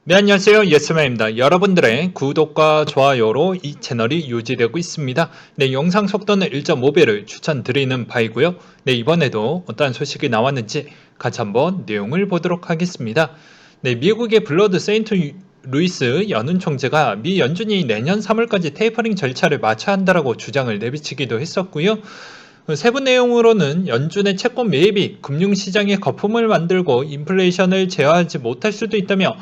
네, 안녕하세요. 예스맨입니다. 여러분들의 구독과 좋아요로 이 채널이 유지되고 있습니다. 네, 영상 속도는 1.5배를 추천드리는 바이고요. 네, 이번에도 어떠한 소식이 나왔는지 같이 한번 내용을 보도록 하겠습니다. 네, 미국의 블러드 세인트 루이스 연은 총재가 미 연준이 내년 3월까지 테이퍼링 절차를 마쳐야 한다라고 주장을 내비치기도 했었고요. 세부 내용으로는 연준의 채권 매입이 금융시장의 거품을 만들고 인플레이션을 제어하지 못할 수도 있다며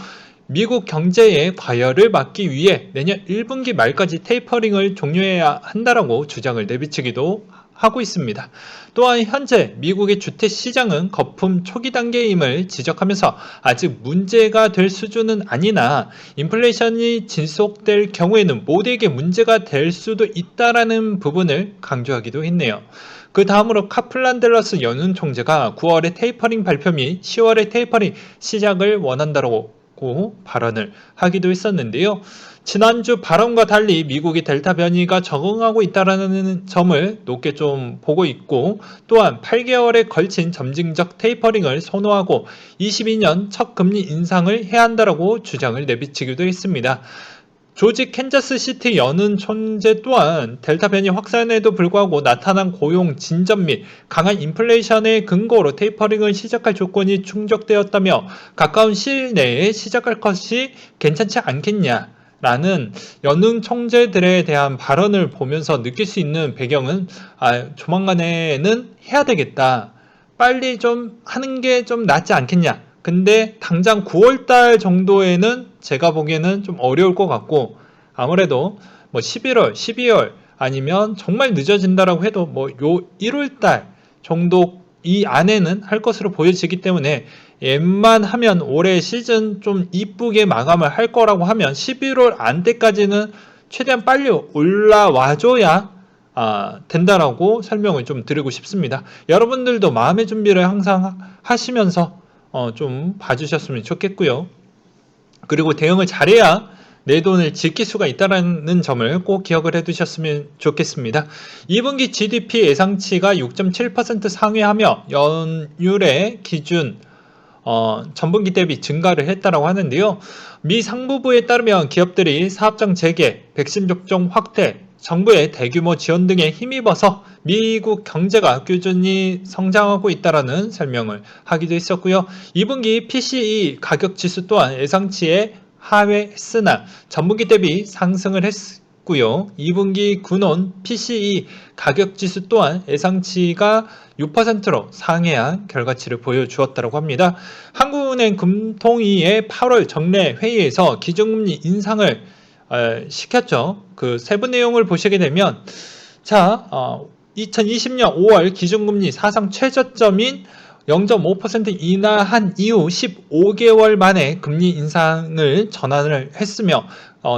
미국 경제의 과열을 막기 위해 내년 1분기 말까지 테이퍼링을 종료해야 한다라고 주장을 내비치기도 하고 있습니다. 또한 현재 미국의 주택 시장은 거품 초기 단계임을 지적하면서 아직 문제가 될 수준은 아니나 인플레이션이 지속될 경우에는 모두에게 문제가 될 수도 있다라는 부분을 강조하기도 했네요. 그 다음으로 카플란 델러스 연은 총재가 9월에 테이퍼링 발표 및 10월에 테이퍼링 시작을 원한다고 발언을 하기도 했었는데요. 지난주 발언과 달리 미국이 델타 변이가 적응하고 있다는 점을 높게 좀 보고 있고, 또한 8개월에 걸친 점진적 테이퍼링을 선호하고 22년 첫 금리 인상을 해야 한다고 주장을 내비치기도 했습니다. 조지 캔자스시티 연은 총재 또한 델타 변이 확산에도 불구하고 나타난 고용 진전 및 강한 인플레이션의 근거로 테이퍼링을 시작할 조건이 충족되었다며 가까운 시일 내에 시작할 것이 괜찮지 않겠냐라는 연은 총재들에 대한 발언을 보면서 느낄 수 있는 배경은 조만간에는 해야 되겠다. 빨리 좀 하는 게 좀 낫지 않겠냐. 근데 당장 9월달 정도에는 제가 보기에는 좀 어려울 것 같고, 아무래도 뭐 11월, 12월 아니면 정말 늦어진다라고 해도 뭐 요 1월달 정도 이 안에는 할 것으로 보여지기 때문에, 웬만하면 올해 시즌 좀 이쁘게 마감을 할 거라고 하면 11월 안때까지는 최대한 빨리 올라와줘야 된다라고 설명을 좀 드리고 싶습니다. 여러분들도 마음의 준비를 항상 하시면서 좀 봐주셨으면 좋겠고요. 그리고 대응을 잘해야 내 돈을 지킬 수가 있다는 점을 꼭 기억을 해두셨으면 좋겠습니다. 2분기 GDP 예상치가 6.7% 상회하며 연율의 기준 전분기 대비 증가를 했다라고 하는데요. 미 상무부에 따르면 기업들이 사업장 재개, 백신 접종 확대, 정부의 대규모 지원 등에 힘입어서 미국 경제가 꾸준히 성장하고 있다라는 설명을 하기도 했었고요. 2분기 PCE 가격 지수 또한 예상치에 하회했으나 전분기 대비 상승을 했고요. 2분기 군온 PCE 가격 지수 또한 예상치가 6%로 상회한 결과치를 보여주었다고 합니다. 한국은행 금통위의 8월 정례 회의에서 기준금리 인상을 시켰죠. 그 세부 내용을 보시게 되면, 2020년 5월 기준금리 사상 최저점인 0.5% 인하한 이후 15개월 만에 금리 인상을 전환을 했으며,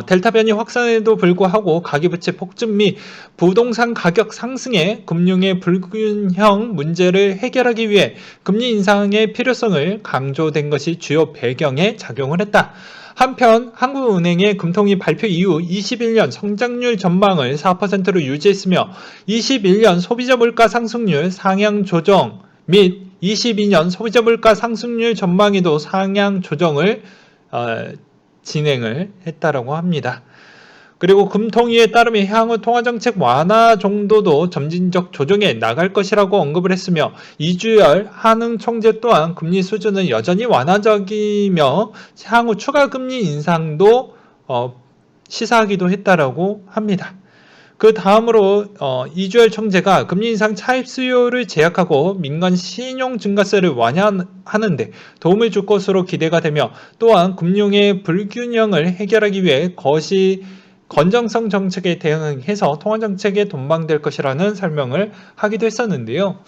델타 변이 확산에도 불구하고 가계부채 폭증 및 부동산 가격 상승에 금융의 불균형 문제를 해결하기 위해 금리 인상의 필요성을 강조된 것이 주요 배경에 작용을 했다. 한편 한국은행의 금통위 발표 이후 21년 성장률 전망을 4%로 유지했으며 21년 소비자 물가 상승률 상향 조정 및 22년 소비자 물가 상승률 전망에도 상향 조정을 진행을 했다라고 합니다. 그리고 금통위에 따르면 향후 통화정책 완화 정도도 점진적 조정에 나갈 것이라고 언급을 했으며, 이주열 한흥 총재 또한 금리 수준은 여전히 완화적이며 향후 추가 금리 인상도 시사하기도 했다라고 합니다. 그 다음으로 이주열 총재가 금리 인상 차입 수요를 제약하고 민간 신용 증가세를 완화하는 데 도움을 줄 것으로 기대가 되며, 또한 금융의 불균형을 해결하기 위해 건전성 정책에 대응해서 통화정책에 동반될 것이라는 설명을 하기도 했었는데요.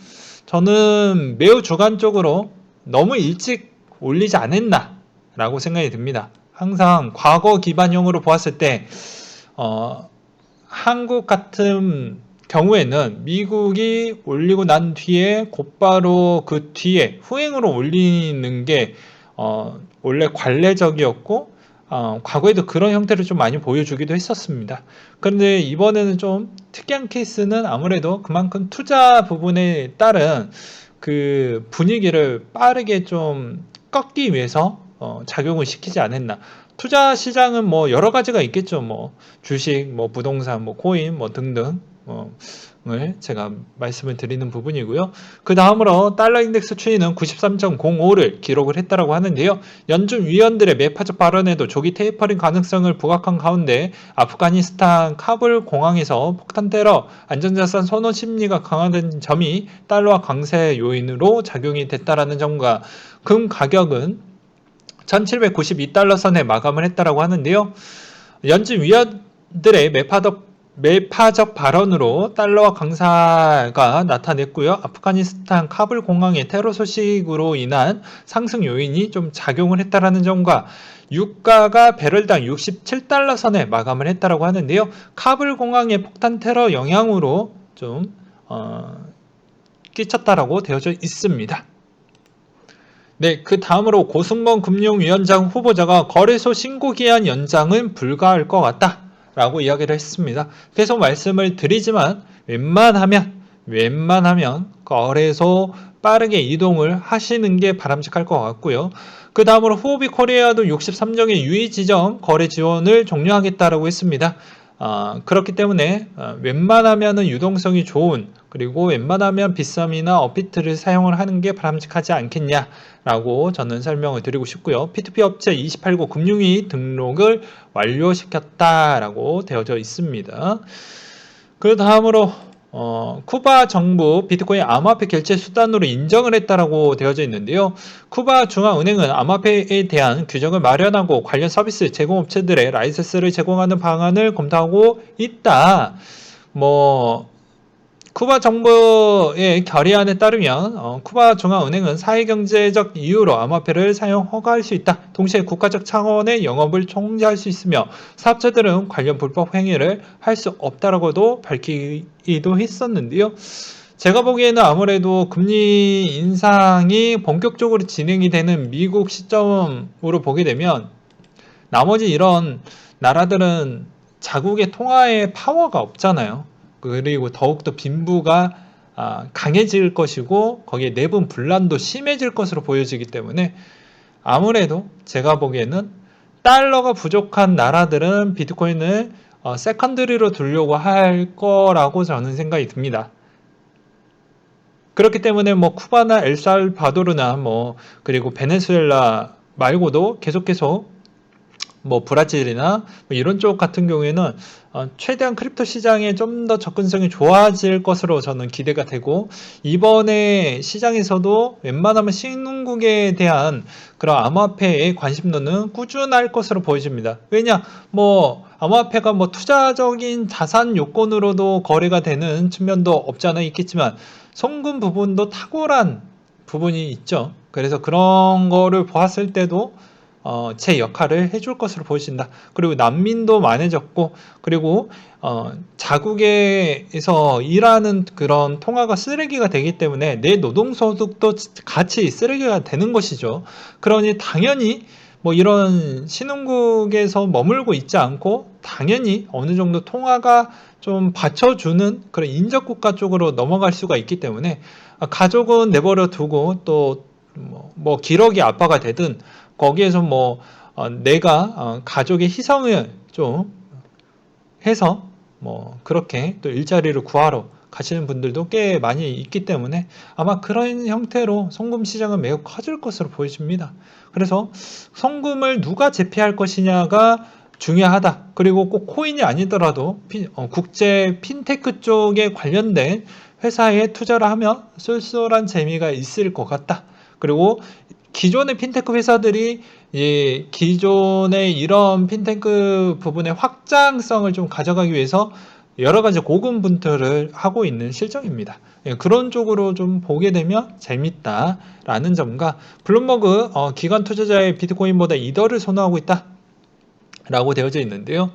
저는 매우 주관적으로 너무 일찍 올리지 않았나 라고 생각이 듭니다. 항상 과거 기반형으로 보았을 때 한국 같은 경우에는 미국이 올리고 난 뒤에 곧바로 그 뒤에 후행으로 올리는 게 원래 관례적이었고, 과거에도 그런 형태를 좀 많이 보여주기도 했었습니다. 그런데 이번에는 좀 특이한 케이스는 아무래도 그만큼 투자 부분에 따른 그 분위기를 빠르게 좀 꺾기 위해서 작용을 시키지 않았나. 투자 시장은 뭐 여러 가지가 있겠죠. 뭐 주식, 뭐 부동산, 뭐 코인, 뭐 등등. 을 제가 말씀을 드리는 부분이고요. 그 다음으로 달러 인덱스 추이는 93.05를 기록을 했다라고 하는데요. 연준 위원들의 매파적 발언에도 조기 테이퍼링 가능성을 부각한 가운데 아프가니스탄 카불 공항에서 폭탄 테러, 안전자산 선호 심리가 강화된 점이 달러화 강세 요인으로 작용이 됐다라는 점과 금 가격은 1792달러 선에 마감을 했다라고 하는데요. 연준 위원들의 매파적 발언으로 달러화 강사가 나타냈고요. 아프가니스탄 카불 공항의 테러 소식으로 인한 상승 요인이 좀 작용을 했다라는 점과 유가가 배럴당 67달러 선에 마감을 했다라고 하는데요. 카불 공항의 폭탄 테러 영향으로 좀 끼쳤다라고 되어져 있습니다. 네, 그 다음으로 고승범 금융위원장 후보자가 거래소 신고기한 연장은 불가할 것 같다 라고 이야기를 했습니다. 계속 말씀을 드리지만 웬만하면 거래소 빠르게 이동을 하시는 게 바람직할 것 같고요. 그 다음으로 후오비 코리아도 63종의 유의 지점 거래 지원을 종료하겠다라고 했습니다. 그렇기 때문에 웬만하면 유동성이 좋은, 그리고 웬만하면 빗썸이나 업비트를 사용을 하는 게 바람직하지 않겠냐라고 저는 설명을 드리고 싶고요. P2P 업체 28국 금융위 등록을 완료시켰다라고 되어져 있습니다. 그 다음으로 쿠바 정부 비트코인 암호화폐 결제 수단으로 인정을 했다라고 되어져 있는데요. 쿠바 중앙은행은 암호화폐에 대한 규정을 마련하고 관련 서비스 제공업체들의 라이센스를 제공하는 방안을 검토하고 있다. 쿠바 정부의 결의안에 따르면 쿠바 중앙은행은 사회경제적 이유로 암호화폐를 사용 허가할 수 있다. 동시에 국가적 차원의 영업을 통제할 수 있으며 사업자들은 관련 불법 행위를 할 수 없다라고도 밝히기도 했었는데요. 제가 보기에는 아무래도 금리 인상이 본격적으로 진행이 되는 미국 시점으로 보게 되면 나머지 이런 나라들은 자국의 통화의 파워가 없잖아요. 그리고 더욱더 빈부가 강해질 것이고 거기에 내분 분란도 심해질 것으로 보여지기 때문에 아무래도 제가 보기에는 달러가 부족한 나라들은 비트코인을 세컨드리로 두려고 할 거라고 저는 생각이 듭니다. 그렇기 때문에 쿠바나 엘살바도르나 그리고 베네수엘라 말고도 계속 브라질이나 이런 쪽 같은 경우에는 최대한 크립토 시장에 좀 더 접근성이 좋아질 것으로 저는 기대가 되고, 이번에 시장에서도 웬만하면 신흥국에 대한 그런 암호화폐의 관심도는 꾸준할 것으로 보여집니다. 왜냐, 암호화폐가 투자적인 자산 요건으로도 거래가 되는 측면도 없지 않아 있겠지만 송금 부분도 탁월한 부분이 있죠. 그래서 그런 거를 보았을 때도 제 역할을 해줄 것으로 보여진다. 그리고 난민도 많아졌고, 그리고 자국에서 일하는 그런 통화가 쓰레기가 되기 때문에 내 노동소득도 같이 쓰레기가 되는 것이죠. 그러니 당연히 이런 신흥국에서 머물고 있지 않고 당연히 어느 정도 통화가 좀 받쳐주는 그런 인접국가 쪽으로 넘어갈 수가 있기 때문에 가족은 내버려 두고 또 기러기 아빠가 되든 거기에서 내가 가족의 희생을 좀 해서 그렇게 또 일자리를 구하러 가시는 분들도 꽤 많이 있기 때문에 아마 그런 형태로 송금 시장은 매우 커질 것으로 보여집니다. 그래서 송금을 누가 제패할 것이냐가 중요하다. 그리고 꼭 코인이 아니더라도 국제 핀테크 쪽에 관련된 회사에 투자를 하면 쏠쏠한 재미가 있을 것 같다. 그리고 기존의 핀테크 회사들이 기존의 이런 핀테크 부분의 확장성을 좀 가져가기 위해서 여러 가지 고군분투를 하고 있는 실정입니다. 그런 쪽으로 좀 보게 되면 재밌다라는 점과 블룸버그 기관 투자자의 비트코인보다 이더를 선호하고 있다라고 되어져 있는데요.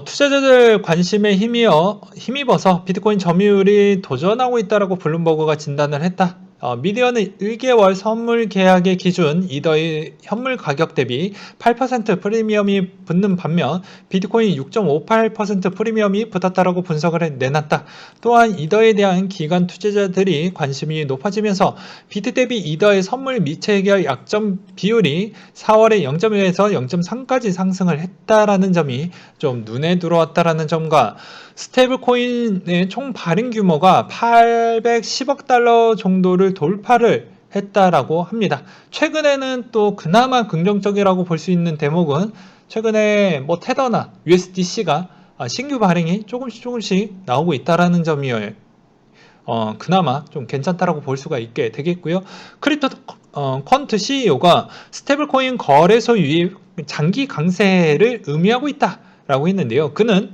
투자자들 관심에 힘입어서 비트코인 점유율이 도전하고 있다라고 블룸버그가 진단을 했다. 미디어는 1개월 선물 계약의 기준 이더의 현물 가격 대비 8% 프리미엄이 붙는 반면 비트코인 6.58% 프리미엄이 붙었다라고 분석을 내놨다. 또한 이더에 대한 기관 투자자들이 관심이 높아지면서 비트 대비 이더의 선물 미채 계약 약점 비율이 4월에 0.1에서 0.3까지 상승을 했다라는 점이 좀 눈에 들어왔다라는 점과 스테이블 코인의 총 발행 규모가 810억 달러 정도를 돌파를 했다라고 합니다. 최근에는 또 그나마 긍정적이라고 볼 수 있는 대목은 최근에 뭐 테더나 USDC가 신규 발행이 조금씩 나오고 있다라는 점이에요. 그나마 좀 괜찮다라고 볼 수가 있게 되겠고요. 크립토 퀀트 CEO가 스테이블코인 거래소 유입 장기 강세를 의미하고 있다. 라고 했는데요. 그는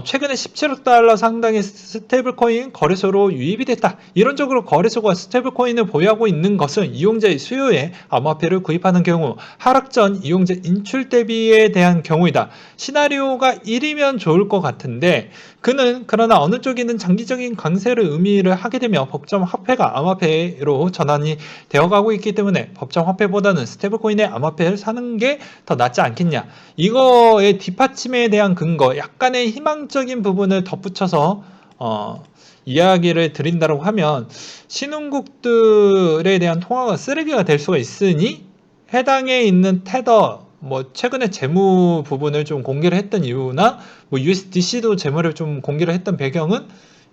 최근에 17억 달러 상당의 스테이블코인 거래소로 유입이 됐다. 이론적으로 거래소가 스테이블코인을 보유하고 있는 것은 이용자의 수요에 암호화폐를 구입하는 경우 하락 전 이용자 인출 대비에 대한 경우이다. 시나리오가 1이면 좋을 것 같은데 그는 그러나 어느 쪽이든 장기적인 강세를 의미를 하게 되면 법정 화폐가 암호화폐로 전환이 되어가고 있기 때문에 법정 화폐보다는 스테이블코인의 암호화폐를 사는 게 더 낫지 않겠냐. 이거의 뒷받침에 대한 근거, 약간의 희망적인 부분을 덧붙여서 이야기를 드린다고 하면 신흥국들에 대한 통화가 쓰레기가 될 수가 있으니 해당에 있는 테더 뭐 최근에 재무 부분을 좀 공개를 했던 이유나 뭐 USDC도 재무를 좀 공개를 했던 배경은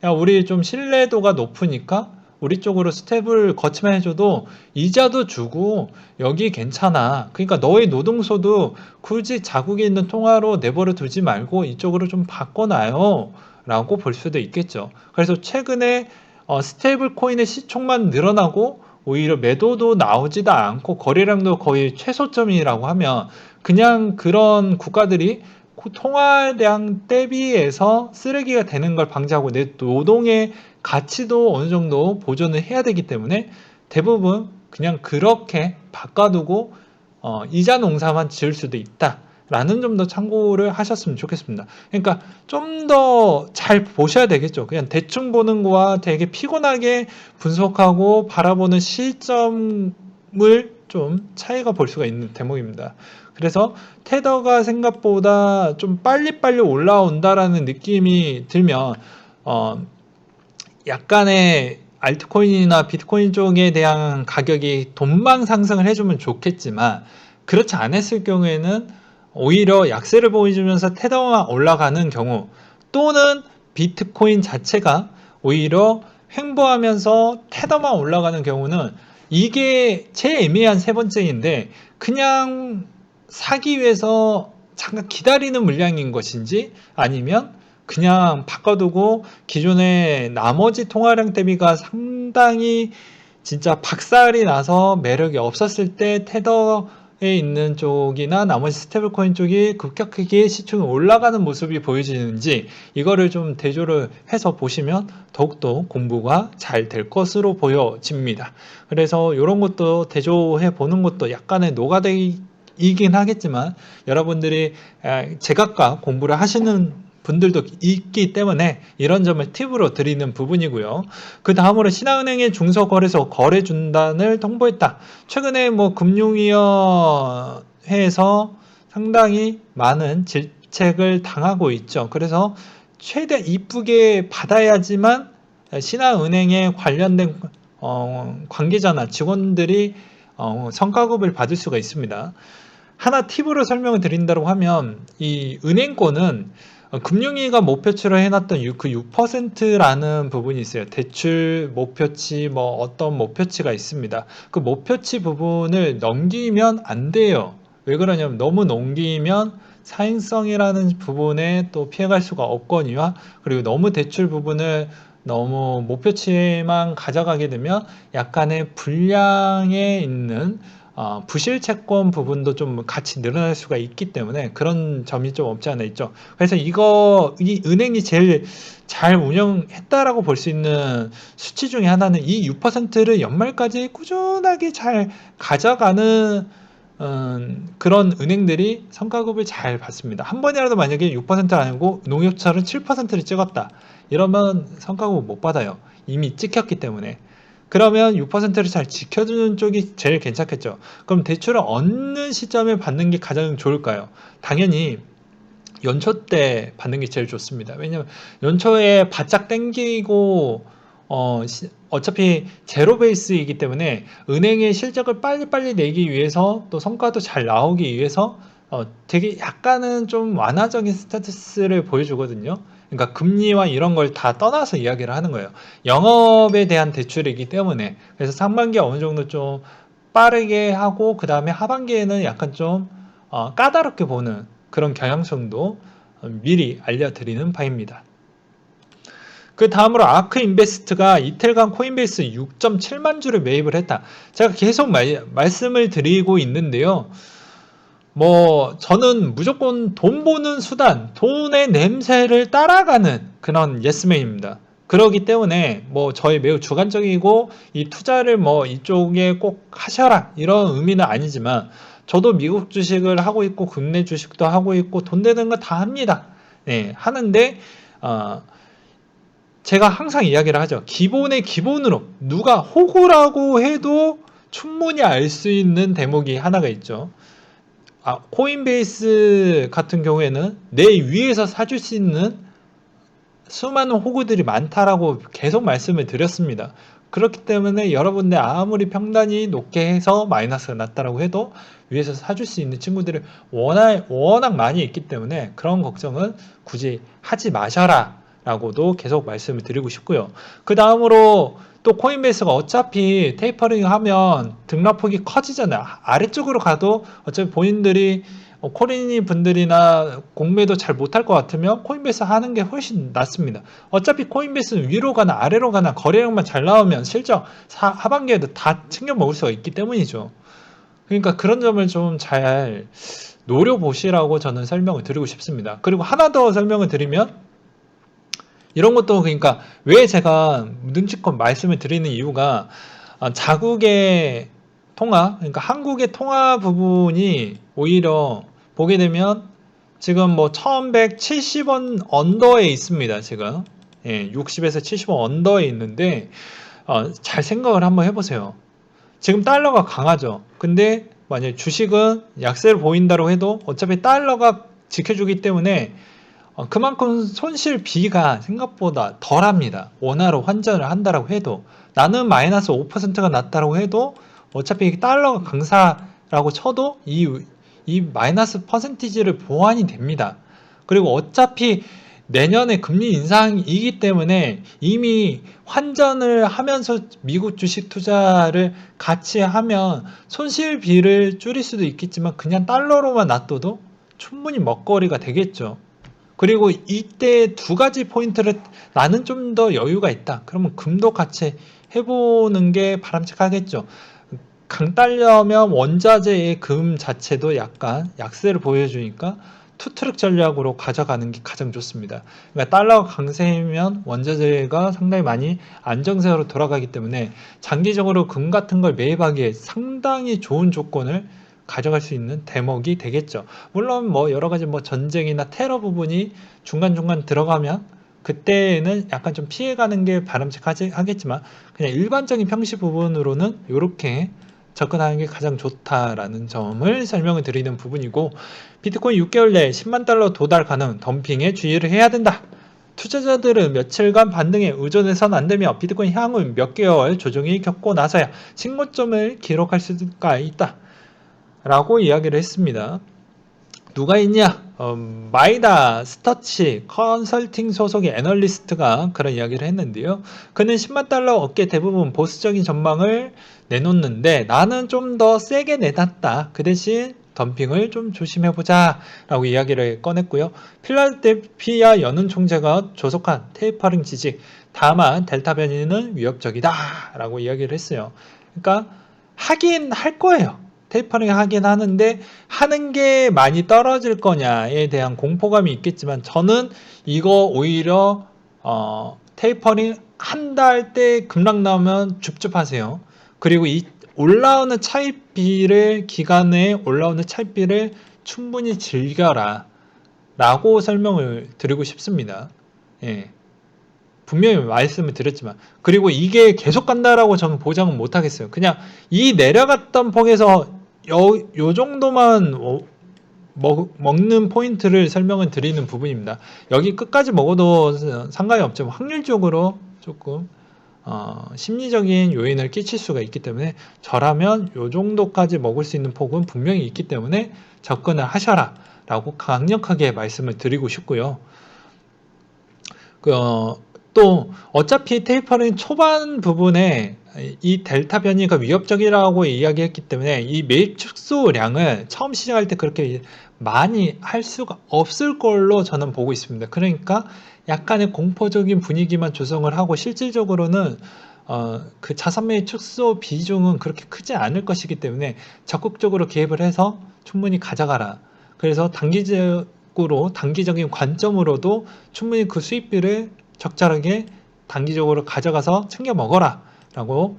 야 우리 좀 신뢰도가 높으니까 우리 쪽으로 스텝을 거치만 해줘도 이자도 주고 여기 괜찮아. 그러니까 너의 노동소도 굳이 자국에 있는 통화로 내버려 두지 말고 이쪽으로 좀 바꿔놔요. 라고 볼 수도 있겠죠. 그래서 최근에 스테이블 코인의 시총만 늘어나고 오히려 매도도 나오지도 않고 거래량도 거의 최소점이라고 하면 그냥 그런 국가들이 통화량 대비해서 쓰레기가 되는 걸 방지하고 내 노동의 가치도 어느 정도 보존을 해야 되기 때문에 대부분 그냥 그렇게 바꿔두고 이자 농사만 지을 수도 있다. 라는 점 더 참고를 하셨으면 좋겠습니다. 그러니까 좀 더 잘 보셔야 되겠죠. 그냥 대충 보는 거와 되게 피곤하게 분석하고 바라보는 시점을 좀 차이가 볼 수가 있는 대목입니다. 그래서 테더가 생각보다 좀 빨리빨리 올라온다라는 느낌이 들면 약간의 알트코인이나 비트코인 쪽에 대한 가격이 돈방 상승을 해주면 좋겠지만 그렇지 않았을 경우에는 오히려 약세를 보여주면서 테더가 올라가는 경우 또는 비트코인 자체가 오히려 횡보하면서 테더만 올라가는 경우는 이게 제일 애매한 세 번째인데 그냥 사기 위해서 잠깐 기다리는 물량인 것인지 아니면 그냥 바꿔두고 기존의 나머지 통화량 대비가 상당히 진짜 박살이 나서 매력이 없었을 때 테더에 있는 쪽이나 나머지 스테이블코인 쪽이 급격하게 시총이 올라가는 모습이 보여지는지 이거를 좀 대조를 해서 보시면 더욱더 공부가 잘 될 것으로 보여집니다. 그래서 이런 것도 대조해 보는 것도 약간의 노가다이긴 하겠지만 여러분들이 제각각 공부를 하시는 분들도 있기 때문에 이런 점을 팁으로 드리는 부분이고요. 그 다음으로 신한은행의 중소거래소 거래준단을 통보했다. 최근에 뭐 금융위원회에서 상당히 많은 질책을 당하고 있죠. 그래서 최대 이쁘게 받아야지만 신한은행에 관련된 관계자나 직원들이 성과급을 받을 수가 있습니다. 하나 팁으로 설명을 드린다고 하면 이 은행권은 금융위가 목표치로 해놨던 그 6%라는 부분이 있어요. 대출 목표치 뭐 어떤 목표치가 있습니다. 그 목표치 부분을 넘기면 안 돼요. 왜 그러냐면 너무 넘기면 사행성이라는 부분에 또 피해갈 수가 없거니와 그리고 너무 대출 부분을 너무 목표치만 가져가게 되면 약간의 불량에 있는 부실 채권 부분도 좀 같이 늘어날 수가 있기 때문에 그런 점이 좀 없지 않아 있죠. 그래서 이 은행이 제일 잘 운영했다라고 볼 수 있는 수치 중에 하나는 이 6%를 연말까지 꾸준하게 잘 가져가는 그런 은행들이 성과급을 잘 받습니다. 한 번이라도 만약에 6%를 아니고 농협처럼 7%를 찍었다. 이러면 성과급을 못 받아요. 이미 찍혔기 때문에. 그러면 6%를 잘 지켜주는 쪽이 제일 괜찮겠죠. 그럼 대출을 어느 시점에 받는 게 가장 좋을까요? 당연히 연초 때 받는 게 제일 좋습니다. 왜냐면 연초에 바짝 땡기고 어차피 제로 베이스이기 때문에 은행의 실적을 빨리빨리 내기 위해서 또 성과도 잘 나오기 위해서 되게 약간은 좀 완화적인 스타투스를 보여주거든요. 그러니까 금리와 이런 걸 다 떠나서 이야기를 하는 거예요. 영업에 대한 대출이기 때문에 그래서 상반기에 어느 정도 좀 빠르게 하고 그 다음에 하반기에는 약간 좀 까다롭게 보는 그런 경향성도 미리 알려드리는 바입니다. 그 다음으로 아크 인베스트가 이틀간 코인베이스 6.7만 주를 매입을 했다. 제가 계속 말씀을 드리고 있는데요. 저는 무조건 돈 버는 수단, 돈의 냄새를 따라가는 그런 예스맨입니다. 그러기 때문에 저의 매우 주관적이고 이 투자를 이쪽에 꼭 하셔라 이런 의미는 아니지만 저도 미국 주식을 하고 있고 국내 주식도 하고 있고 돈 되는 거 다 합니다. 네, 하는데 제가 항상 이야기를 하죠. 기본의 기본으로 누가 호구라고 해도 충분히 알 수 있는 대목이 하나가 있죠. 코인베이스 같은 경우에는 내 위에서 사줄 수 있는 수많은 호구들이 많다라고 계속 말씀을 드렸습니다. 그렇기 때문에 여러분들 아무리 평단이 높게 해서 마이너스가 났다라고 해도 위에서 사줄 수 있는 친구들이 워낙 많이 있기 때문에 그런 걱정은 굳이 하지 마셔라 라고도 계속 말씀을 드리고 싶고요. 그 다음으로 또 코인베이스가 어차피 테이퍼링 하면 등락폭이 커지잖아요. 아래쪽으로 가도 어차피 본인들이 코린이 분들이나 공매도 잘 못할 것 같으면 코인베이스 하는 게 훨씬 낫습니다. 어차피 코인베이스는 위로 가나 아래로 가나 거래량만 잘 나오면 실적 하반기에도 다 챙겨 먹을 수가 있기 때문이죠. 그러니까 그런 점을 좀 잘 노려보시라고 저는 설명을 드리고 싶습니다. 그리고 하나 더 설명을 드리면 이런 것도 그러니까 왜 제가 눈치껏 말씀을 드리는 이유가 자국의 통화, 그러니까 한국의 통화 부분이 오히려 보게 되면 지금 1170원 언더에 있습니다. 지금 60에서 70원 언더에 있는데 잘 생각을 한번 해보세요. 지금 달러가 강하죠. 근데 만약에 주식은 약세를 보인다고 해도 어차피 달러가 지켜주기 때문에 그만큼 손실비가 생각보다 덜합니다. 원화로 환전을 한다라고 해도 나는 마이너스 5%가 났다라고 해도 어차피 달러가 강사라고 쳐도 이 마이너스 퍼센티지를 보완이 됩니다. 그리고 어차피 내년에 금리 인상이기 때문에 이미 환전을 하면서 미국 주식 투자를 같이 하면 손실비를 줄일 수도 있겠지만 그냥 달러로만 놔둬도 충분히 먹거리가 되겠죠. 그리고 이때 두 가지 포인트를 나는 좀 더 여유가 있다. 그러면 금도 같이 해보는 게 바람직하겠죠. 강달려면 원자재의 금 자체도 약간 약세를 보여주니까 투트랙 전략으로 가져가는 게 가장 좋습니다. 그러니까 달러가 강세면 원자재가 상당히 많이 안정세로 돌아가기 때문에 장기적으로 금 같은 걸 매입하기에 상당히 좋은 조건을 가져갈 수 있는 대목이 되겠죠. 물론 여러 가지 전쟁이나 테러 부분이 중간중간 들어가면 그때는 약간 좀 피해가는 게 바람직하겠지만 그냥 일반적인 평시 부분으로는 이렇게 접근하는 게 가장 좋다라는 점을 설명을 드리는 부분이고 비트코인 6개월 내에 10만 달러 도달 가능 덤핑에 주의를 해야 된다. 투자자들은 며칠간 반등에 의존해서는 안되며 비트코인 향후 몇 개월 조정이 겪고 나서야 신고점을 기록할 수가 있다. 라고 이야기를 했습니다. 누가 있냐? 마이다 스터치 컨설팅 소속의 애널리스트가 그런 이야기를 했는데요. 그는 10만 달러 업계 대부분 보수적인 전망을 내놓는데 나는 좀 더 세게 내놨다. 그 대신 덤핑을 좀 조심해보자 라고 이야기를 꺼냈고요. 필라델피아 연은 총재가 조속한 테이퍼링 지지 다만 델타 변이는 위협적이다 라고 이야기를 했어요. 그러니까 하긴 할 거예요. 테이퍼링 하긴 하는데 하는 게 많이 떨어질 거냐에 대한 공포감이 있겠지만 저는 이거 오히려 테이퍼링 한다 할 때 급락 나오면 줍줍하세요. 그리고 이 올라오는 차익비를 기간에 올라오는 차익비를 충분히 즐겨라 라고 설명을 드리고 싶습니다. 예. 분명히 말씀을 드렸지만, 그리고 이게 계속 간다라고 저는 보장은 못 하겠어요. 그냥 이 내려갔던 폭에서 요 정도만 먹는 포인트를 설명을 드리는 부분입니다. 여기 끝까지 먹어도 상관이 없죠. 확률적으로 조금 심리적인 요인을 끼칠 수가 있기 때문에, 저라면 요 정도까지 먹을 수 있는 폭은 분명히 있기 때문에 접근을 하셔라 라고 강력하게 말씀을 드리고 싶고요. 또 어차피 테이퍼링 초반 부분에 이 델타 변이가 위협적이라고 이야기했기 때문에 이 매입 축소량을 처음 시작할 때 그렇게 많이 할 수가 없을 걸로 저는 보고 있습니다. 그러니까 약간의 공포적인 분위기만 조성을 하고, 실질적으로는 그 자산 매입 축소 비중은 그렇게 크지 않을 것이기 때문에 적극적으로 개입을 해서 충분히 가져가라. 그래서 단기적인 관점으로도 충분히 그 수입비를 적절하게 단기적으로 가져가서 챙겨 먹어라 라고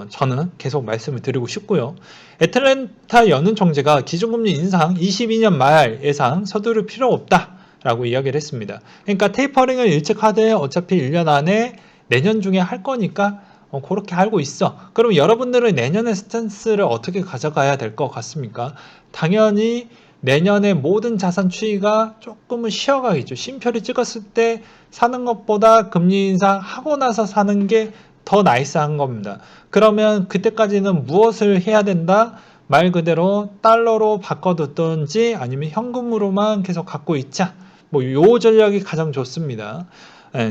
저는 계속 말씀을 드리고 싶고요. 애틀랜타 연은총재가 기준금리 인상 22년 말 예상 서두를 필요 없다 라고 이야기를 했습니다. 그러니까 테이퍼링을 일찍 하되 어차피 1년 안에 내년 중에 할 거니까 그렇게 알고 있어. 그럼 여러분들은 내년의 스탠스를 어떻게 가져가야 될 것 같습니까? 당연히 내년에 모든 자산 추이가 조금은 쉬어가겠죠. 쉼표를 찍었을 때 사는 것보다 금리 인상하고 나서 사는 게 더 나이스한 겁니다. 그러면 그때까지는 무엇을 해야 된다? 말 그대로 달러로 바꿔뒀든지 아니면 현금으로만 계속 갖고 있자. 뭐 요 전략이 가장 좋습니다.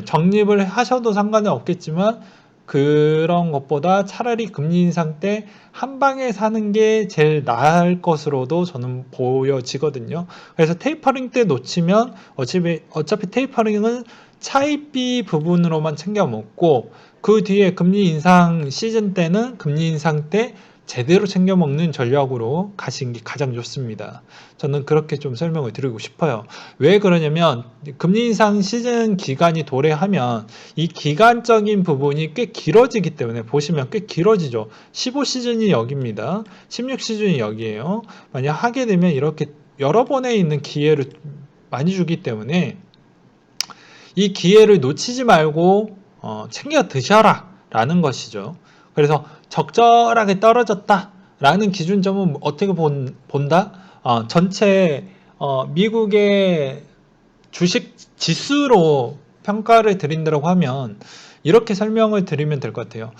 적립을 하셔도 상관은 없겠지만, 그런 것보다 차라리 금리 인상 때 한 방에 사는 게 제일 나을 것으로도 저는 보여지거든요. 그래서 테이퍼링 때 놓치면 어차피 테이퍼링은 차입비 부분으로만 챙겨 먹고, 그 뒤에 금리 인상 시즌 때는 금리 인상 때 제대로 챙겨 먹는 전략으로 가시는 게 가장 좋습니다. 저는 그렇게 좀 설명을 드리고 싶어요. 왜 그러냐면, 금리 인상 시즌 기간이 도래하면 이 기간적인 부분이 꽤 길어지기 때문에, 보시면 꽤 길어지죠. 15시즌이 여기입니다. 16시즌이 여기에요. 만약 하게 되면 이렇게 여러 번에 있는 기회를 많이 주기 때문에 이 기회를 놓치지 말고 챙겨 드셔라 라는 것이죠. 그래서 적절하게 떨어졌다 라는 기준점은 어떻게 본다? 전체 미국의 주식 지수로 평가를 드린다고 하면 이렇게 설명을 드리면 될 것 같아요.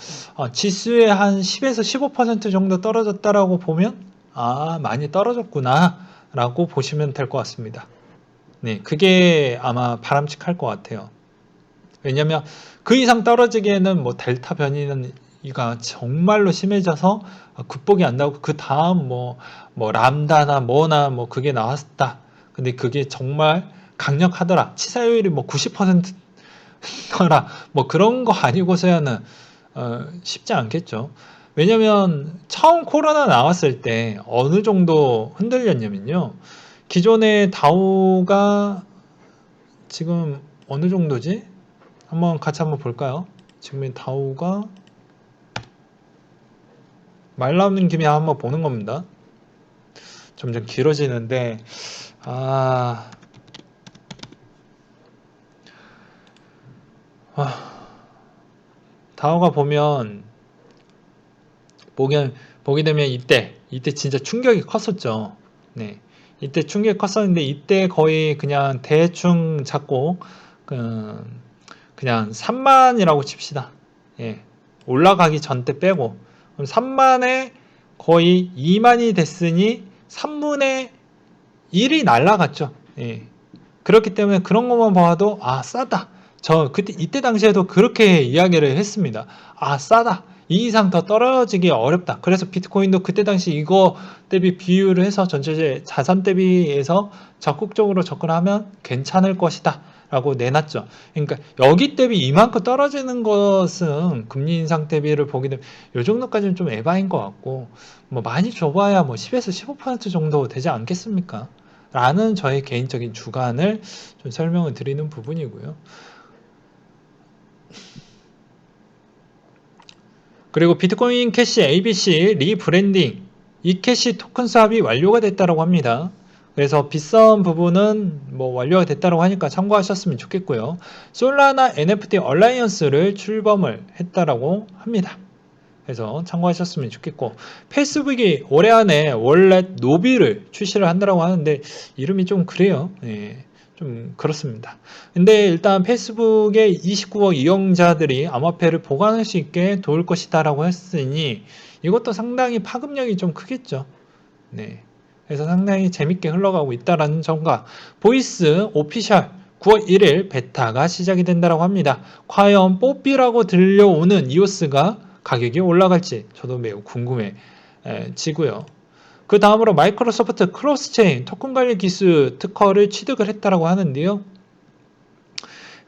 지수의 한 10에서 15% 정도 떨어졌다라고 보면, 많이 떨어졌구나 라고 보시면 될 것 같습니다. 네, 그게 아마 바람직할 것 같아요. 왜냐면 그 이상 떨어지기에는 뭐 델타 변이는 이가 정말로 심해져서 극복이 안 나오고, 그 다음 뭐 람다나 뭐나 뭐 그게 나왔다. 근데 그게 정말 강력하더라. 치사율이 뭐 90%더라. 뭐 그런 거 아니고서야는 쉽지 않겠죠. 왜냐면 처음 코로나 나왔을 때 어느 정도 흔들렸냐면요. 기존의 다우가 지금 어느 정도지? 같이 한번 볼까요? 지금 다우가 말 나오는 김에 한번 보는 겁니다. 점점 길어지는데, 다우가 보게 되면 이때 진짜 충격이 컸었죠. 네. 이때 충격이 컸었는데, 이때 거의 그냥 대충 잡고, 그냥 3만이라고 칩시다. 예. 올라가기 전 때 빼고. 그럼 3만에 거의 2만이 됐으니 3분의 1이 날라갔죠. 예. 그렇기 때문에 그런 것만 봐도, 싸다. 이때 당시에도 그렇게 이야기를 했습니다. 싸다. 이 이상 더 떨어지기 어렵다. 그래서 비트코인도 그때 당시 이거 대비 비율을 해서 전체 자산 대비해서 적극적으로 접근하면 괜찮을 것이다 라고 내놨죠. 그러니까 여기 대비 이만큼 떨어지는 것은 금리 인상 대비를 보게 되면 이 정도까지는 좀 에바인 것 같고, 뭐 많이 줘봐야 뭐 10에서 15% 정도 되지 않겠습니까? 라는 저의 개인적인 주관을 좀 설명을 드리는 부분이고요. 그리고 비트코인 캐시 ABC 리브랜딩, 이 캐시 토큰 사업이 완료가 됐다고 합니다. 그래서 비싼 부분은 뭐 완료가 됐다고 하니까 참고하셨으면 좋겠고요. 솔라나 NFT 얼라이언스를 출범을 했다라고 합니다. 그래서 참고하셨으면 좋겠고, 페이스북이 올해 안에 월렛 노비를 출시를 한다고 하는데 이름이 좀 그래요. 네, 좀 그렇습니다. 근데 일단 페이스북의 29억 이용자들이 암호화폐를 보관할 수 있게 도울 것이다라고 했으니 이것도 상당히 파급력이 좀 크겠죠. 네. 그래서 상당히 재밌게 흘러가고 있다라는 점과 보이스 오피셜 9월 1일 베타가 시작이 된다고 합니다. 과연 뽀삐라고 들려오는 이오스가 가격이 올라갈지 저도 매우 궁금해지고요. 그 다음으로 마이크로소프트 크로스체인 토큰 관리 기술 특허를 취득을 했다고 하는데요.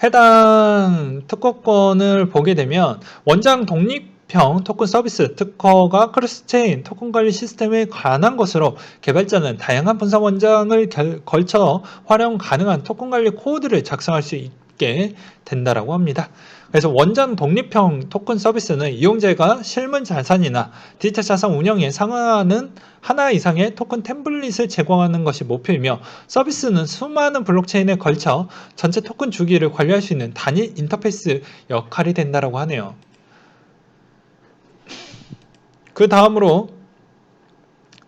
해당 특허권을 보게 되면 원장 독립형 토큰 서비스 특허가 크로스체인 토큰 관리 시스템에 관한 것으로 개발자는 다양한 분산 원장을 걸쳐 활용 가능한 토큰 관리 코드를 작성할 수 있게 된다라고 합니다. 그래서 원장 독립형 토큰 서비스는 이용자가 실물 자산이나 디지털 자산 운영에 상응하는 하나 이상의 토큰 템플릿을 제공하는 것이 목표이며, 서비스는 수많은 블록체인에 걸쳐 전체 토큰 주기를 관리할 수 있는 단일 인터페이스 역할이 된다고 하네요. 그 다음으로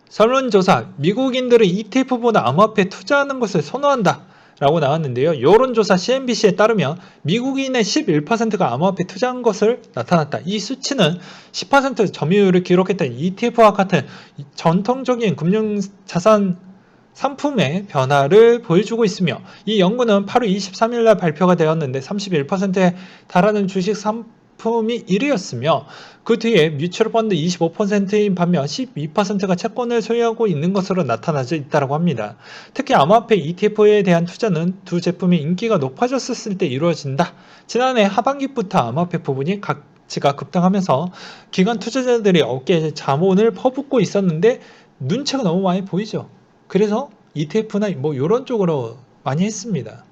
설문조사, 미국인들은 ETF보다 암호화폐에 투자하는 것을 선호한다 라고 나왔는데요. 여론조사 CNBC에 따르면 미국인의 11%가 암호화폐에 투자한 것을 나타났다. 이 수치는 10% 점유율을 기록했던 ETF와 같은 전통적인 금융자산 상품의 변화를 보여주고 있으며, 이 연구는 8월 23일 날 발표가 되었는데 31%에 달하는 주식 상품이 1위였으며 그 뒤에 뮤추얼 펀드 25%인 반면 12%가 채권을 소유하고 있는 것으로 나타나져 있다고 합니다. 특히 암호화폐 ETF에 대한 투자는 두 제품의 인기가 높아졌을 때 이루어진다. 지난해 하반기부터 암호화폐 부분이 가치가 급등하면서 기관 투자자들이 어깨에 자본을 퍼붓고 있었는데 눈치가 너무 많이 보이죠. 그래서 ETF나 뭐 이런 쪽으로 많이 했습니다.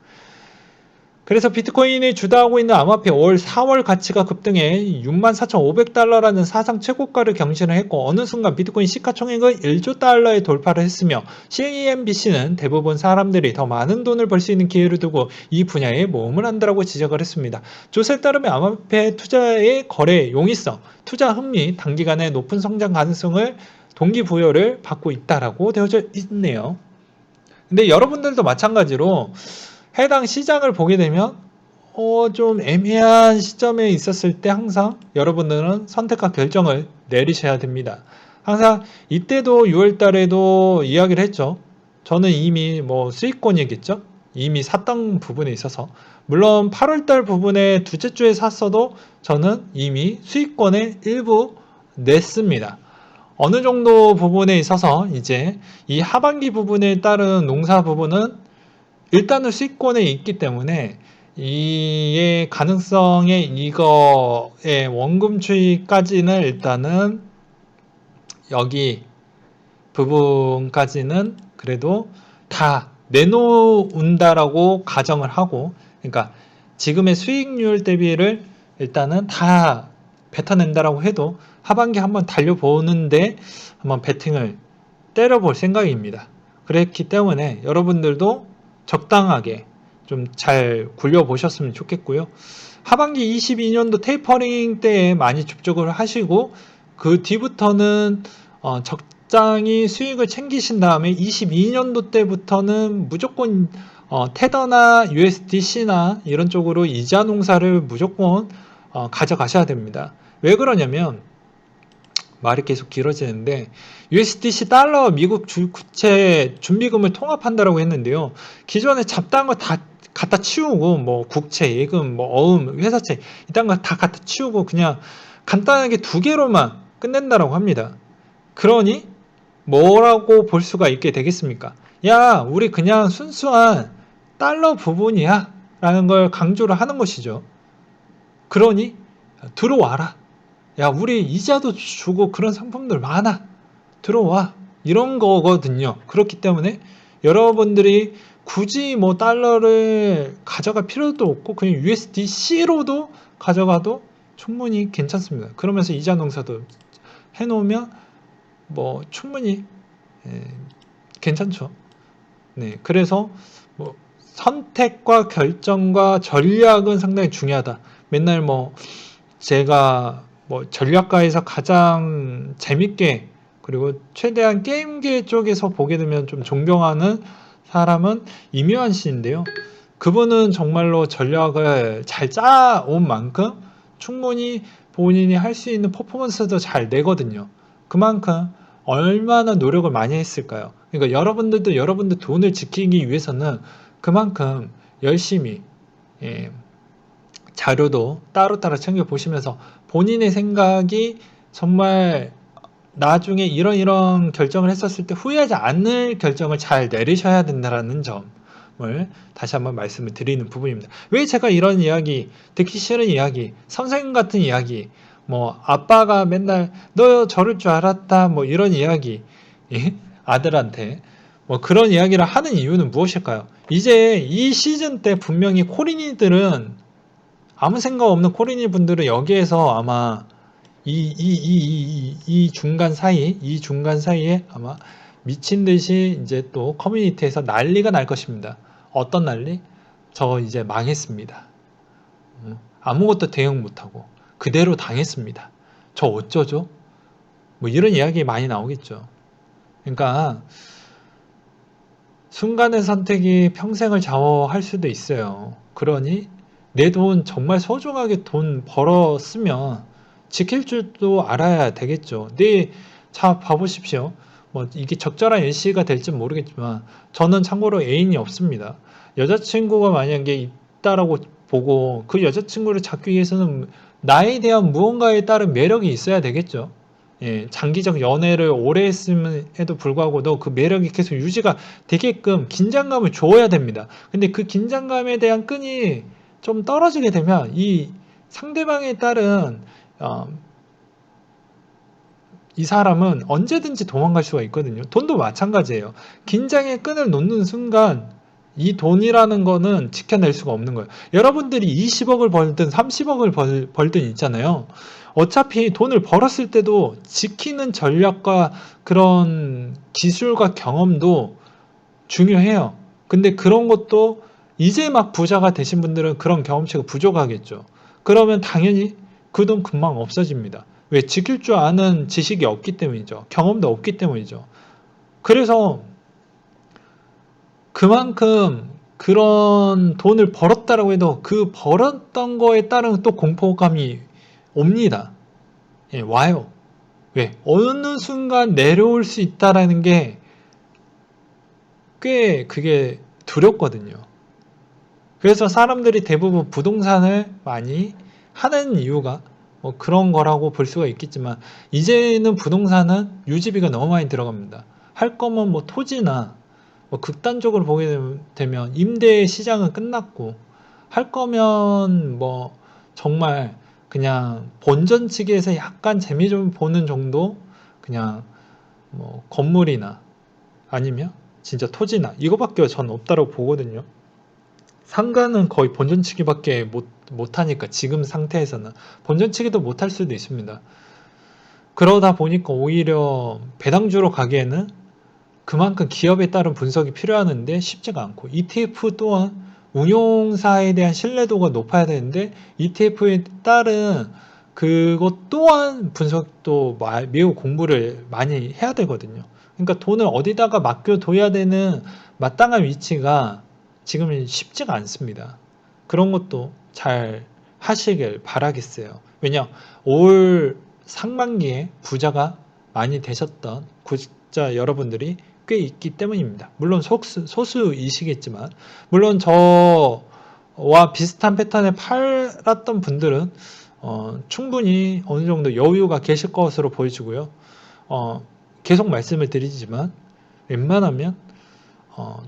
그래서 비트코인이 주도하고 있는 암호화폐 올 4월 가치가 급등해 64,500달러라는 사상 최고가를 경신을 했고, 어느 순간 비트코인 시가총액은 1조 달러에 돌파를 했으며, CNBC는 대부분 사람들이 더 많은 돈을 벌 수 있는 기회를 두고 이 분야에 모험을 한다고 지적을 했습니다. 조사에 따르면 암호화폐 투자의 거래 용이성, 투자 흥미, 단기간에 높은 성장 가능성을 동기부여를 받고 있다라고 되어져 있네요. 근데 여러분들도 마찬가지로 해당 시장을 보게 되면 좀 애매한 시점에 있었을 때 항상 여러분들은 선택과 결정을 내리셔야 됩니다. 항상 이때도 6월 달에도 이야기를 했죠. 저는 이미 뭐 수익권이겠죠. 이미 샀던 부분에 있어서, 물론 8월 달 부분에 둘째 주에 샀어도 저는 이미 수익권의 일부 냈습니다. 어느 정도 부분에 있어서 이제 이 하반기 부분에 따른 농사 부분은 일단은 수익권에 있기 때문에 이의 가능성에 이거의 원금 추이까지는 일단은 여기 부분까지는 그래도 다 내놓는다라고 가정을 하고, 그러니까 지금의 수익률 대비를 일단은 다 뱉어낸다라고 해도 하반기 한번 달려보는데 한번 베팅을 때려볼 생각입니다. 그렇기 때문에 여러분들도 적당하게 좀 잘 굴려보셨으면 좋겠고요. 하반기 22년도 테이퍼링 때에 많이 접촉을 하시고, 그 뒤부터는 적당히 수익을 챙기신 다음에 22년도 때부터는 무조건 테더나 USDC나 이런 쪽으로 이자 농사를 무조건 가져가셔야 됩니다. 왜 그러냐면, 말이 계속 길어지는데, USDC 달러 미국 국채 준비금을 통합한다라고 했는데요. 기존에 잡다한 거 다 갖다 치우고, 뭐 국채, 예금, 뭐 어음, 회사채 이딴 거 다 갖다 치우고 그냥 간단하게 두 개로만 끝낸다라고 합니다. 그러니 뭐라고 볼 수가 있게 되겠습니까? 야, 우리 그냥 순수한 달러 부분이야 라는 걸 강조를 하는 것이죠. 그러니 들어와라. 야, 우리 이자도 주고 그런 상품들 많아. 들어와. 이런 거거든요. 그렇기 때문에 여러분들이 굳이 뭐 달러를 가져갈 필요도 없고 그냥 USDC로도 가져가도 충분히 괜찮습니다. 그러면서 이자 농사도 해놓으면 뭐 충분히 괜찮죠. 네, 그래서 뭐 선택과 결정과 전략은 상당히 중요하다. 맨날 뭐 제가 뭐 전략가에서 가장 재밌게 그리고 최대한 게임계 쪽에서 보게 되면 좀 존경하는 사람은 이묘한 씨인데요. 그분은 정말로 전략을 잘 짜온 만큼 충분히 본인이 할 수 있는 퍼포먼스도 잘 내거든요. 그만큼 얼마나 노력을 많이 했을까요? 그러니까 여러분들도 여러분들 돈을 지키기 위해서는 그만큼 열심히, 예, 자료도 따로따로 챙겨 보시면서 본인의 생각이 정말 나중에 이런 결정을 했었을 때 후회하지 않을 결정을 잘 내리셔야 된다는 점을 다시 한번 말씀을 드리는 부분입니다. 왜 제가 이런 이야기, 듣기 싫은 이야기, 선생님 같은 이야기, 뭐 아빠가 맨날 너 저럴 줄 알았다 뭐 이런 이야기, 예? 아들한테 뭐 그런 이야기를 하는 이유는 무엇일까요? 이제 이 시즌 때 분명히 코린이들은 아무 생각 없는 코린이 분들은 여기에서 아마 이 중간 사이에 아마 미친 듯이 이제 또 커뮤니티에서 난리가 날 것입니다. 어떤 난리? 저 이제 망했습니다. 아무것도 대응 못하고 그대로 당했습니다. 저 어쩌죠? 뭐 이런 이야기 많이 나오겠죠. 그러니까 순간의 선택이 평생을 좌우할 수도 있어요. 그러니 내 돈 정말 소중하게 돈 벌어 쓰면 지킬 줄도 알아야 되겠죠. 자, 봐보십시오. 뭐 이게 적절한 예시가 될지 모르겠지만 저는 참고로 애인이 없습니다. 여자친구가 만약에 있다라고 보고 그 여자친구를 잡기 위해서는 나에 대한 무언가에 따른 매력이 있어야 되겠죠. 예, 장기적 연애를 오래 했음에도 불구하고도 그 매력이 계속 유지가 되게끔 긴장감을 줘야 됩니다. 근데 그 긴장감에 대한 끈이 좀 떨어지게 되면 이 상대방에 따른 어, 이 사람은 언제든지 도망갈 수가 있거든요. 돈도 마찬가지예요. 긴장의 끈을 놓는 순간 이 돈이라는 거는 지켜낼 수가 없는 거예요. 여러분들이 20억을 벌든 30억을 벌든 있잖아요. 어차피 돈을 벌었을 때도 지키는 전략과 그런 기술과 경험도 중요해요. 근데 그런 것도 이제 막 부자가 되신 분들은 그런 경험치가 부족하겠죠. 그러면 당연히 그 돈 금방 없어집니다. 왜? 지킬 줄 아는 지식이 없기 때문이죠. 경험도 없기 때문이죠. 그래서 그만큼 그런 돈을 벌었다라고 해도 그 벌었던 거에 따른 또 공포감이 옵니다. 예, 와요. 왜? 어느 순간 내려올 수 있다라는 게 꽤 그게 두렵거든요. 그래서 사람들이 대부분 부동산을 많이 하는 이유가 뭐 그런 거라고 볼 수가 있겠지만 이제는 부동산은 유지비가 너무 많이 들어갑니다. 할 거면 뭐 토지나 뭐 극단적으로 보게 되면 임대 시장은 끝났고 할 거면 뭐 정말 그냥 본전 측에서 약간 재미 좀 보는 정도 그냥 뭐 건물이나 아니면 진짜 토지나 이거밖에 전 없다고 보거든요. 상가는 거의 본전치기밖에 못하니까 지금 상태에서는 본전치기도 못할 수도 있습니다. 그러다 보니까 오히려 배당주로 가기에는 그만큼 기업에 따른 분석이 필요하는데 쉽지가 않고 ETF 또한 운용사에 대한 신뢰도가 높아야 되는데 ETF에 따른 그것 또한 분석도 매우 공부를 많이 해야 되거든요. 그러니까 돈을 어디다가 맡겨둬야 되는 마땅한 위치가 지금은 쉽지가 않습니다. 그런 것도 잘 하시길 바라겠어요. 왜냐, 올 상반기에 부자가 많이 되셨던 구독자 여러분들이 꽤 있기 때문입니다. 물론 소수이시겠지만, 물론 저와 비슷한 패턴에 팔았던 분들은 충분히 어느 정도 여유가 계실 것으로 보여지고요. 계속 말씀을 드리지만 웬만하면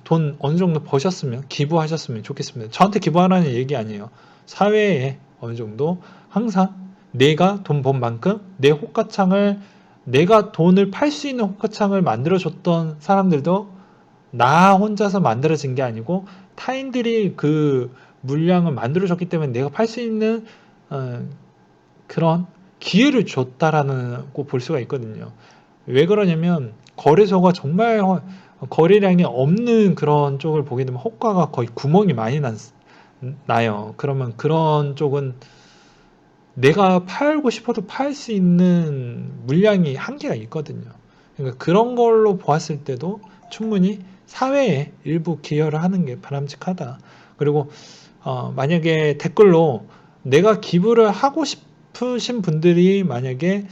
돈 어느 정도 버셨으면 기부하셨으면 좋겠습니다. 저한테 기부하라는 얘기 아니에요. 사회에 어느 정도 항상 내가 돈 번 만큼 내 호가창을 내가 돈을 팔 수 있는 호가창을 만들어줬던 사람들도 나 혼자서 만들어진 게 아니고 타인들이 그 물량을 만들어줬기 때문에 내가 팔 수 있는 그런 기회를 줬다라는 거 볼 수가 있거든요. 왜 그러냐면 거래소가 정말 거래량이 없는 그런 쪽을 보게 되면 호가가 거의 구멍이 많이 나요. 그러면 그런 쪽은 내가 팔고 싶어도 팔 수 있는 물량이 한계가 있거든요. 그러니까 그런 걸로 보았을 때도 충분히 사회에 일부 기여를 하는 게 바람직하다. 그리고 만약에 댓글로 내가 기부를 하고 싶으신 분들이 만약에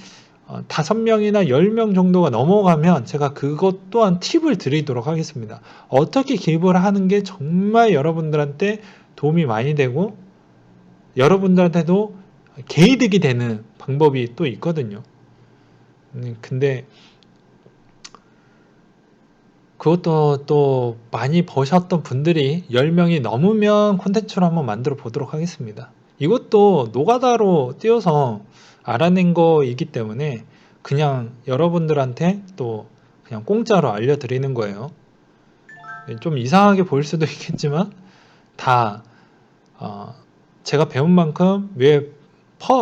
5명이나 10명 정도가 넘어가면 제가 그것 또한 팁을 드리도록 하겠습니다. 어떻게 기부를 하는 게 정말 여러분들한테 도움이 많이 되고 여러분들한테도 개이득이 되는 방법이 또 있거든요. 근데 그것도 또 많이 버셨던 분들이 10명이 넘으면 콘텐츠로 한번 만들어 보도록 하겠습니다. 이것도 노가다로 띄워서 알아낸 거이기 때문에 그냥 여러분들한테 또 그냥 공짜로 알려드리는 거예요. 좀 이상하게 보일 수도 있겠지만 다 제가 배운 만큼 왜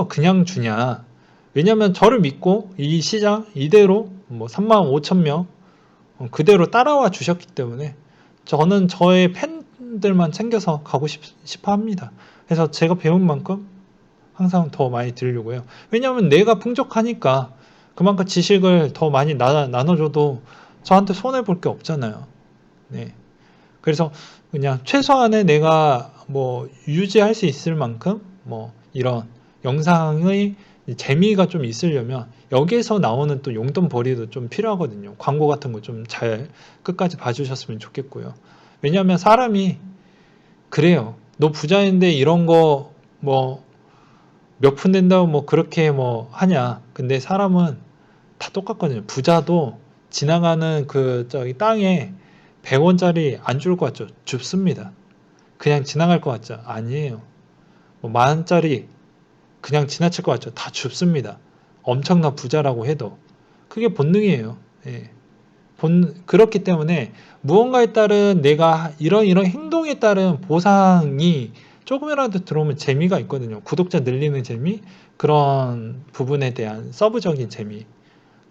그냥 주냐. 왜냐면 저를 믿고 이 시장 이대로 뭐 35,000명 그대로 따라와 주셨기 때문에 저는 저의 팬들만 챙겨서 가고 싶어 합니다. 그래서 제가 배운 만큼 항상 더 많이 드리려고요. 왜냐하면 내가 풍족하니까 그만큼 지식을 더 많이 나눠줘도 저한테 손해볼 게 없잖아요. 네. 그래서 그냥 최소한의 내가 뭐 유지할 수 있을 만큼 뭐 이런 영상의 재미가 좀 있으려면 여기에서 나오는 또 용돈벌이도 좀 필요하거든요. 광고 같은 거 좀 잘 끝까지 봐주셨으면 좋겠고요. 왜냐하면 사람이 그래요. 너 부자인데 이런 거 뭐 몇 푼 된다고 뭐 그렇게 뭐 하냐. 근데 사람은 다 똑같거든요. 부자도 지나가는 그 저기 땅에 100원짜리 안 줄 것 같죠? 줍습니다. 그냥 지나갈 것 같죠? 아니에요. 뭐 10,000원짜리 그냥 지나칠 것 같죠? 다 줍습니다. 엄청난 부자라고 해도. 그게 본능이에요. 예. 그렇기 때문에 무언가에 따른 내가 이런 행동에 따른 보상이 조금이라도 들어오면 재미가 있거든요. 구독자 늘리는 재미, 그런 부분에 대한 서브적인 재미.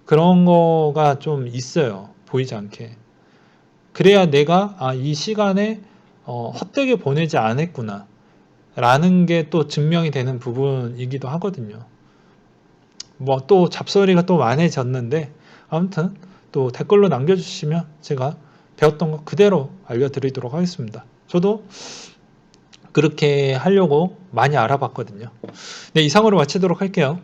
그런 거가 좀 있어요. 보이지 않게. 그래야 내가 이 시간에 헛되게 보내지 않았구나 라는 게 또 증명이 되는 부분이기도 하거든요. 뭐 또 잡소리가 또 많아졌는데 아무튼 또 댓글로 남겨주시면 제가 배웠던 거 그대로 알려드리도록 하겠습니다. 저도 그렇게 하려고 많이 알아봤거든요. 네, 이상으로 마치도록 할게요.